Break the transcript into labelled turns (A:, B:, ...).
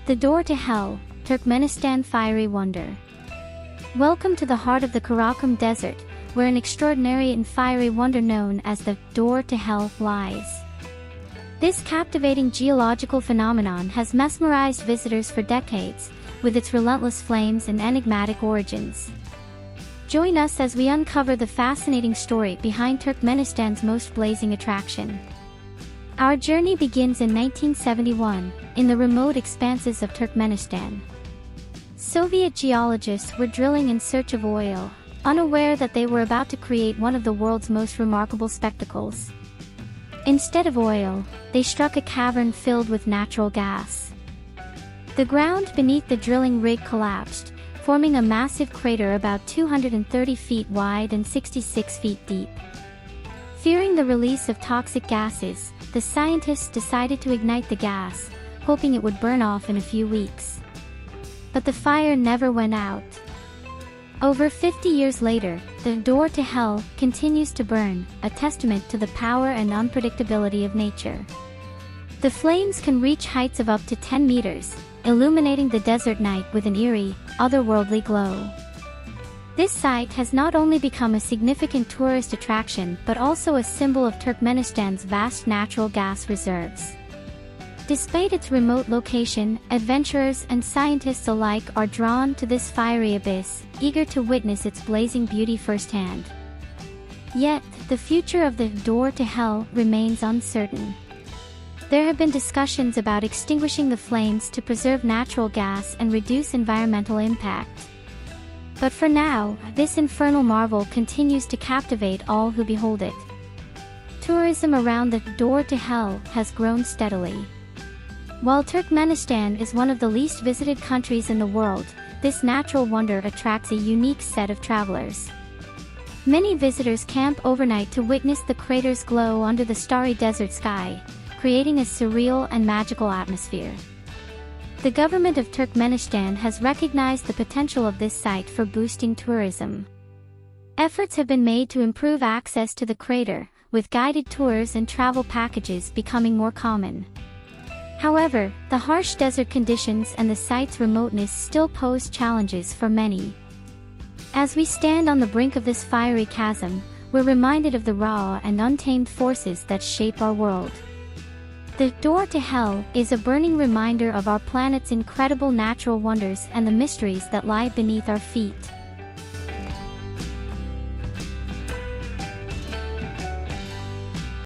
A: The door to hell, Turkmenistan fiery wonder. Welcome to the heart of the Karakum Desert, where an extraordinary and fiery wonder known as the door to hell lies. This captivating geological phenomenon has mesmerized visitors for decades, with its relentless flames and enigmatic origins. Join us as we uncover the fascinating story behind Turkmenistan's most blazing attraction. Our journey begins in 1971, in the remote expanses of Turkmenistan. Soviet geologists were drilling in search of oil, unaware that they were about to create one of the world's most remarkable spectacles. Instead of oil, they struck a cavern filled with natural gas. The ground beneath the drilling rig collapsed, forming a massive crater about 230 feet wide and 66 feet deep. Fearing the release of toxic gases, the scientists decided to ignite the gas, hoping it would burn off in a few weeks. But the fire never went out. Over 50 years later, the door to hell continues to burn, a testament to the power and unpredictability of nature. The flames can reach heights of up to 10 meters, illuminating the desert night with an eerie, otherworldly glow. This site has not only become a significant tourist attraction but also a symbol of Turkmenistan's vast natural gas reserves. Despite its remote location, adventurers and scientists alike are drawn to this fiery abyss, eager to witness its blazing beauty firsthand. Yet, the future of the door to hell remains uncertain. There have been discussions about extinguishing the flames to preserve natural gas and reduce environmental impact. But for now, this infernal marvel continues to captivate all who behold it. Tourism around the door to hell has grown steadily. While Turkmenistan is one of the least visited countries in the world, this natural wonder attracts a unique set of travelers. Many visitors camp overnight to witness the crater's glow under the starry desert sky, creating a surreal and magical atmosphere. The government of Turkmenistan has recognized the potential of this site for boosting tourism. Efforts have been made to improve access to the crater, with guided tours and travel packages becoming more common. However, the harsh desert conditions and the site's remoteness still pose challenges for many. As we stand on the brink of this fiery chasm, we're reminded of the raw and untamed forces that shape our world. The door to hell is a burning reminder of our planet's incredible natural wonders and the mysteries that lie beneath our feet.